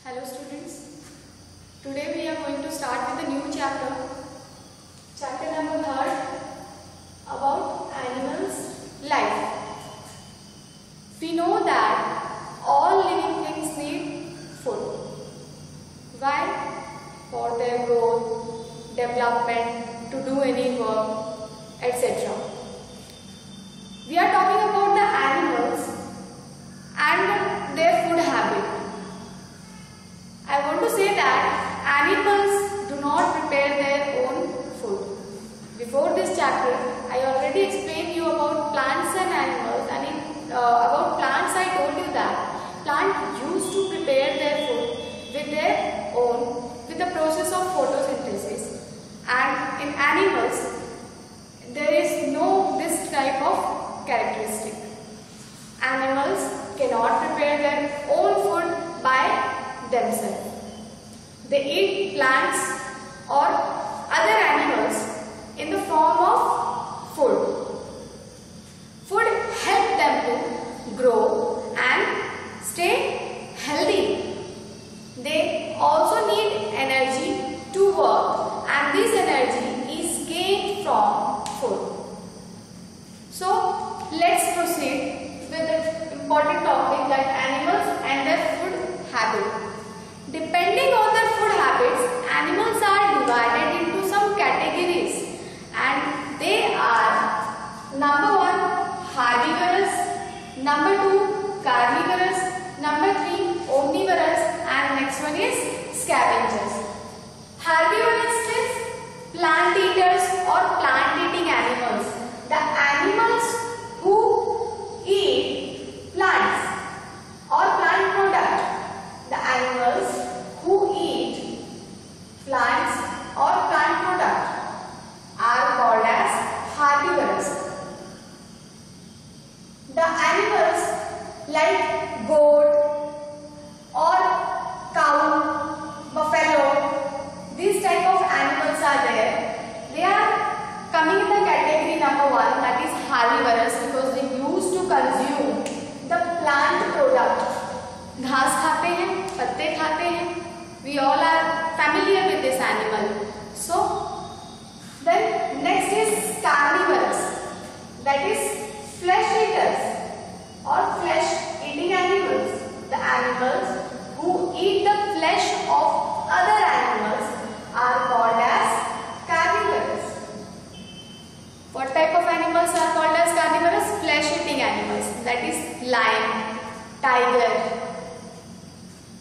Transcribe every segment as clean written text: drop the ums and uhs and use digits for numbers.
Hello students, today we are going to start with a new chapter number 3 about animals' life. We know that all living things need food. Why? For their growth, development, to do any work, etc. We are talking about the animals and their food habit. I want to say that animals do not prepare their own food. Before this chapter, I already explained you about plants and animals, and about plants I told you that plants used to prepare their food with their own, with the process of photosynthesis. And in animals, there is no this type of characteristic. Animals cannot prepare their own food by themselves. They eat plants or other animals in the form of food. Food helps them to grow and stay healthy. They also need energy to work, and this energy is gained from food. So let's proceed with the important topic, that animals and their food habit. Depending on their food habits, animals are divided into some categories, and they are number 1 herbivorous, number 2 carnivorous, number 3 omnivorous, and next one is scavengers. Herbivorous means plant eaters or plant eating animals. The animals who eat plants or plant product. The animals who eat plants or plant product are called as herbivorous. The animals like goat or cow, buffalo, these type of animals are there. They are coming in the category number 1, that is herbivorous, because they used to consume the plant product. घास खाते हैं, पत्ते खाते हैं. We all are familiar with this animal. So then next is carnivorous, that is flesh eaters or flesh eating animals. The animals who eat the flesh of other animals are called as carnivorous. What type of animals are called as carnivorous? Flesh eating animals, that is lion, tiger.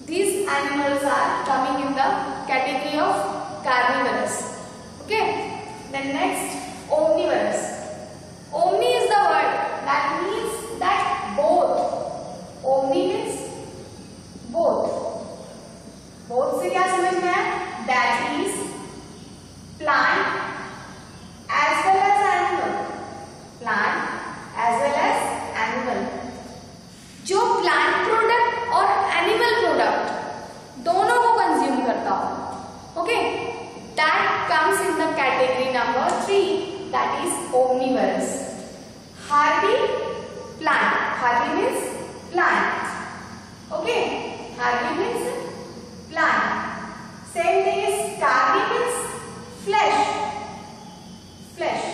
These animals are coming in the category of carnivorous. Okay. Then next, omnivorous. Omni is the word that means that both. Omni means both. Both से क्या समझ में आया? That is plant as well as animal. Plant as well as animal. जो plant product और animal product दोनों को consume करता हो, okay, that comes in the category number 3, that is omnivorous. Herbi, plant. Herbi means plant. Okay, herbi means plant. Same thing is carni means flesh. Flesh.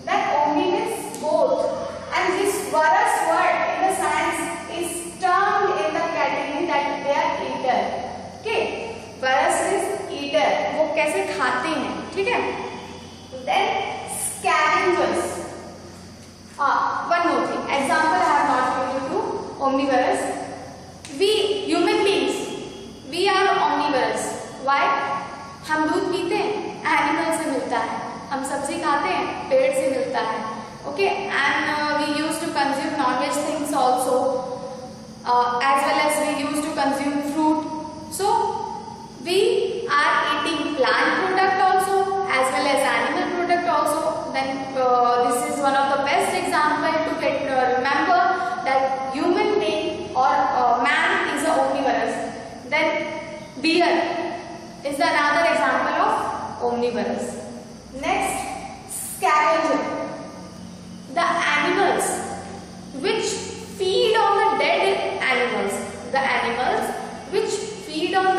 That omni means both. And this varus word in the science is termed in the category that they are eater. Okay, varus is eater. वो कैसे खाते हैं, ठीक है? Then scavengers. One more thing. Example I have not given you to omnivorous. We human beings, we are omnivorous. Why? हम दूध पीते हैं, एनिमल से मिलता है. हम सब्जी खाते हैं, पेड़ से मिलता है. Okay, and we used to consume non-veg things also, as well as we used to consume fruit. So we are eating plant product also as well as animal product also. Then this is one of the best example to get remember that human being or man is a omnivorous. Then deer is another example of omnivorous. Next, scavenger. The animals which feed on the dead animals. The animals which feed on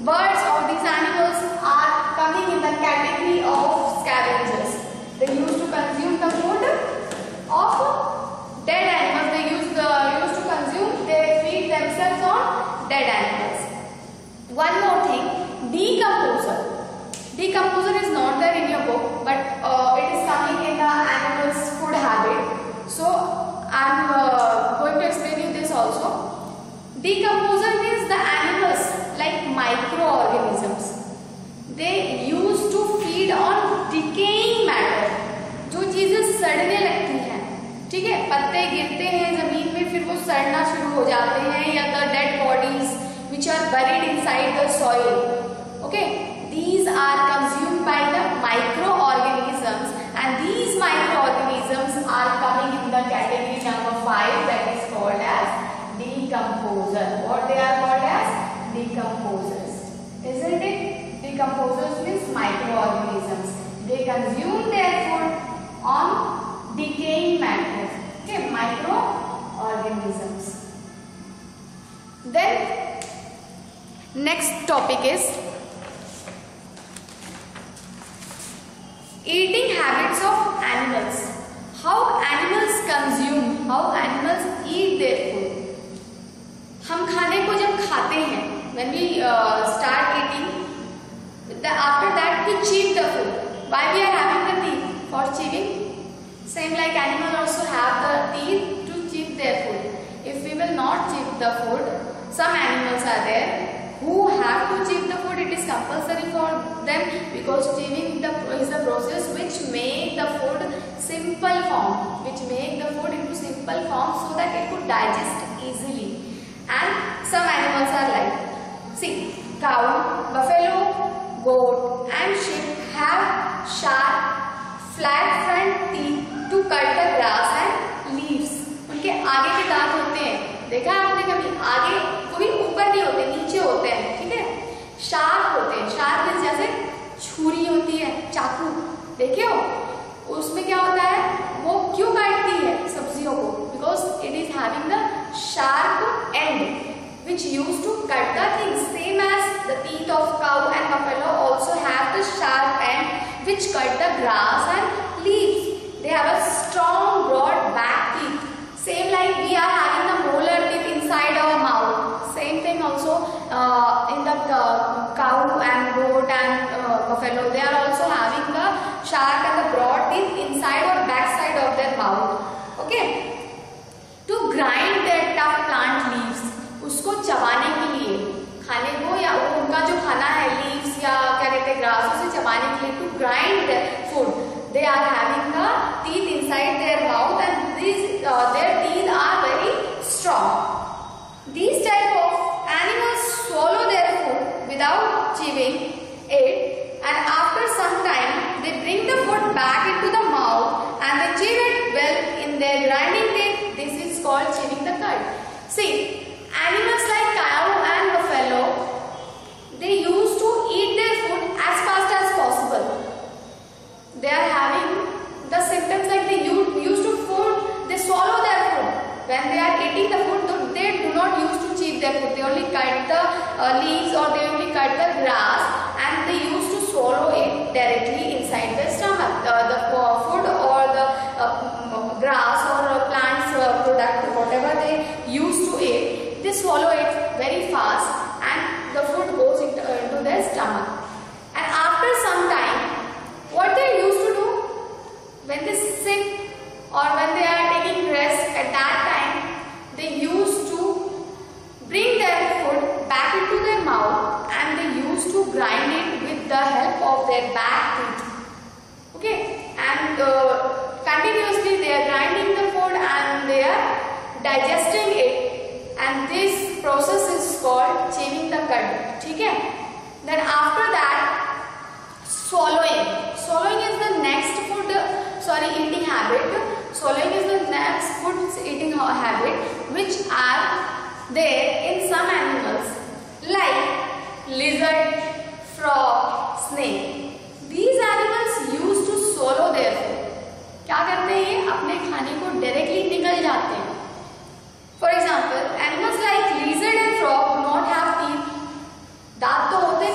birds or these animals are coming in the category of scavengers. They used to consume the food of dead animals. They used to consume, they feed themselves on dead animals. One more thing, decomposer. Decomposer is not there in your book, but it is coming in the animal's food habit. So I am going to explain you this also. Decomposer means the animals like microorganisms. They used to feed on decaying matter. जो चीजें सड़ने लगती हैं, ठीक है, पत्ते गिरते हैं जमीन में, फिर वो सड़ना शुरू हो जाते हैं, या the dead bodies which are buried inside the soil. Okay, these are consumed by the microorganisms, and these microorganisms are coming in the category number 5, that is called as decomposer. What they are called as? Decomposers. Isn't it? Decomposers means microorganisms. They consume their food on decaying matter. Okay, microorganisms. Then next topic is eating habits of animals. How animals consume, how animals eat their food. हम खाने को जब खाते हैं, when we start eating, after that we chew the food. Why we are having the teeth? For chewing. Same like animals also have the teeth to chew their food. If we will not chew the food, some animals are there who have to chew the food. It is compulsory for them, because chewing is the process which make the food simple form, which make the food into simple form so that it could digest easily. And some animals are like, see, cow, buffalo, goat and sheep have sharp, flat front teeth to cut the grass and leaves. उनके आगे के दांत होते हैं, देखा है आपने कभी? आगे वो भी ऊपर नहीं होते, नीचे होते हैं, ठीक है, शार्प होते हैं. शार्प जैसे छुरी होती है, चाकू, देखे हो? उसमें क्या होता है, वो क्यों काटती है सब्जियों को? Because it is having the sharp end which used to cut the things. Same as the teeth of cow and buffalo also have the sharp end which cut the grass and leaves. They have a strong broad back teeth. Same like we are having the molar teeth inside our mouth. Same thing also in the cow and goat and buffalo. They are also having the sharp and the broad teeth inside or back side of their mouth. Okay. To grind their tough plant leaves, उसको चबाने के लिए, खाने को, या वो उनका जो खाना है leaves या क्या कहते हैं grass, उसे चबाने के लिए, to grind their food, they are having the teeth inside their mouth, and these their teeth are very strong. These type of animals swallow their food without chewing it, and after some time they bring the food back into the mouth and they chew it well in their grinding teeth. This is called chewing the cud. See, animals like cow and buffalo, they used to eat their food as fast as possible. They are having the symptoms like they used to food, they swallow their food. When they are eating the food, they do not use to chew their food. They only cut the leaves or they only cut the grass, and they used to swallow it directly inside their stomach. The food or the grass or plants product, whatever they used to eat, they swallow it very fast and the food goes into their stomach. And after some time, what they used to do, when they sit or when they are taking rest, at that time they used to bring their food back into their mouth and they used to grind it with the help of their back teeth. Okay, and continuously they are grinding the food and they are digesting it, and this process is called chewing the cud. ठीक है? Then after that, swallowing is the next eating habit. Swallowing is the next food eating habit which are there in some animals like lizard, frog, snake. These animals used to swallow their food. क्या करते हैं ये? अपने खाने को directly निगल जाते हैं. For example, animals like lizard and frog do not have teeth. दांत तो होते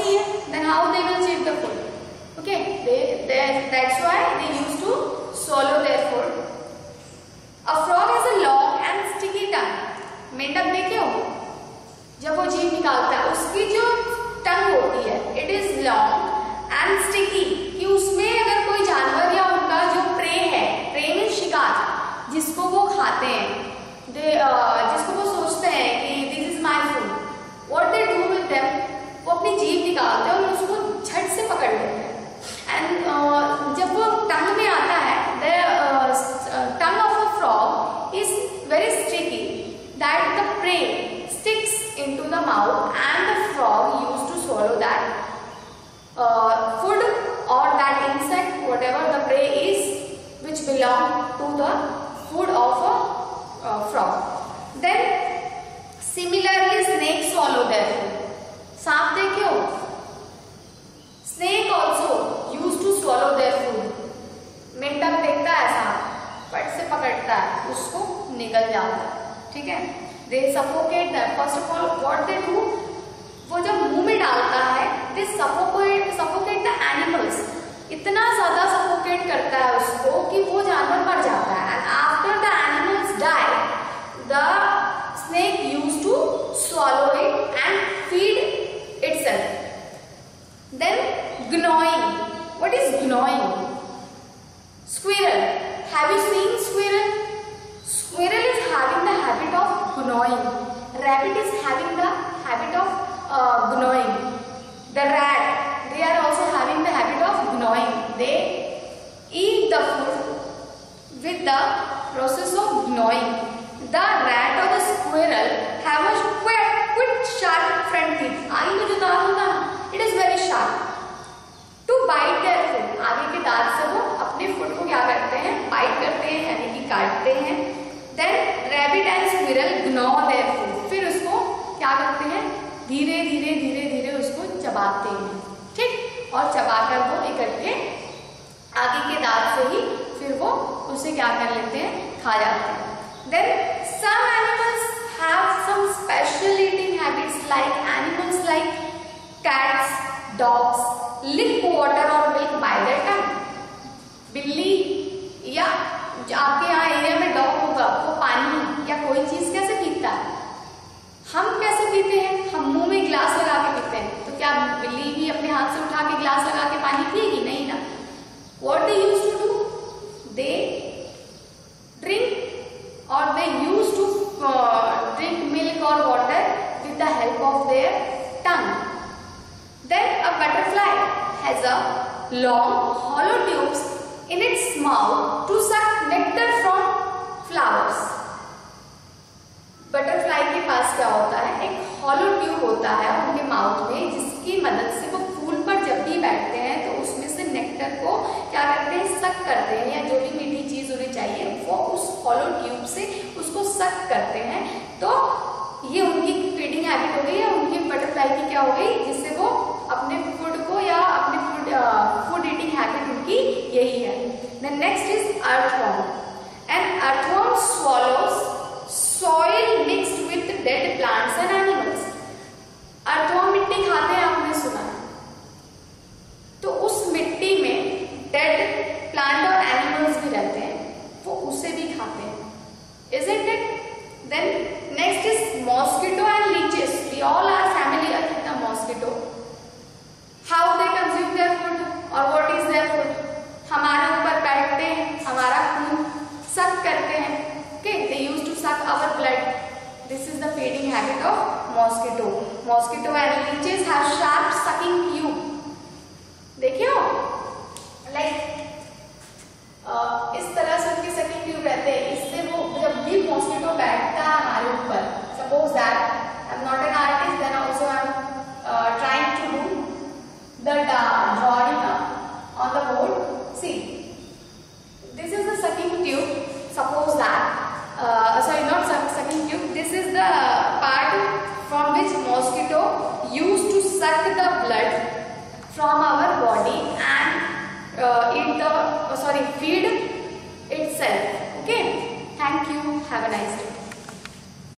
Okay, that's why they used to swallow their food. A frog has a long and sticky tongue. मेंढक देखे हो, जब वो जीभ निकालता है उसकी जो टंग होती है it is long and sticky, कि उसमें अगर कोई जानवर या उनका जो प्रे है, प्रे में शिकार, जिसको वो खाते हैं, जिसको वो सोचते हैं कि this is my food, what they do with them, वो अपनी जीभ निकालते हैं और उसको झट से पकड़ लेते हैं। एंड जब वो टंग में आता है, the tongue of a frog is very sticky that the prey sticks into the mouth and the frog used to swallow that food or that insect, whatever the prey is, which belong to the food of a frog. Then similarly snakes swallow their food. सांप देखे हो, snake also used to swallow their food. मेंढक देखता है सांप, पट से पकड़ता है, उसको निगल जाता है, ठीक है। They suffocate them. First of all, what they do? वो जब मुंह में डालता है, they suffocate the animals. इतना ज्यादा suffocate करता है उसको कि वो जानवर मर जाता है. And after the animals die, the snake used to swallow it and feed itself. Then gnawing. What is gnawing? Squirrel. Have you seen squirrel? Squirrel is having the habit of gnawing. Rabbit is having the habit of gnawing. The rat, they are also having the habit of gnawing. They eat the food with the process of gnawing. The rat or the squirrel have a quite sharp front teeth. आगे में जो दांत होता है, it is very sharp. To bite their food. आगे के दांत से वो अपने फूड को क्या करते हैं? बाइट करते हैं, यानी कि काटते हैं. Then rabbit and squirrel gnaw their food. फिर उसको क्या करते हैं? धीरे धीरे धीरे धीरे उसको चबाते हैं, ठीक, और चबाकर वो इकट्ठे आगे के दांत से ही फिर वो उसे क्या कर लेते हैं? खा जाते हैं. Then some animals have some special eating habits, like animals like cats, dogs lick water or milk by their tongue. बिल्ली या आपके यहाँ एरिया में डॉग होगा, वो पानी या कोई चीज कैसे पीता है? हम कैसे पीते हैं? हम मुंह में ग्लास लगा के पीते हैं. तो क्या बिल्ली भी अपने हाथ से उठा के ग्लास लगा के पानी पिएगी? नहीं ना. What they used to do? They drink or they used to drink milk or water with the help of their tongue. Then a butterfly has a long hollow tubes in its mouth to suck nectar from flowers. Butterfly के पास क्या होता है? एक hollow tube होता है उनके mouth में, जिसकी मदद से वो फूल पर जब भी बैठते हैं तो उसमें से नेक्टर को क्या करते हैं? सक करते हैं, या जो भी मीठी चीज उन्हें चाहिए वो उस हॉलो ट्यूब से उसको सक करते हैं. तो ये उनकी फीडिंग हैबिट हो गई है, उनकी बटरफ्लाई की क्या हो गई, जिससे वो अपने फूड को या अपने फूड ईटिंग हैबिट उनकी यही है. Then next is earthworm. An earthworm swallows soil mixed with dead plants and animals. earthworm मिट्टी खाते हैं, आपने सुना है. तो उस मिट्टी में डेड प्लांट और एनिमल्स भी रहते हैं, वो उसे भी खाते हैं. Isn't it? Then next is mosquito and leeches. We all are familiar with the mosquito. How they consume their food or what is their food? हमारे ऊपर बैठते हैं, हमारा खून सक करते हैं. Okay, they used to suck our blood. This is the feeding habit of mosquito. Mosquito and leeches have sharp sucking tube. देखिए हो, like इस तरह से उनके सकिंग ट्यूब रहते हैं. इससे वो जब भी मॉस्किटो बैठता है हमारे ऊपर, suppose that I am not an artist, then also I am trying to do the drawing on the board. See, this is the sucking tube. Suppose that sorry, not sucking tube, this is the part from which mosquito used to suck the blood from our body and feed itself. Okay, thank you, have a nice day.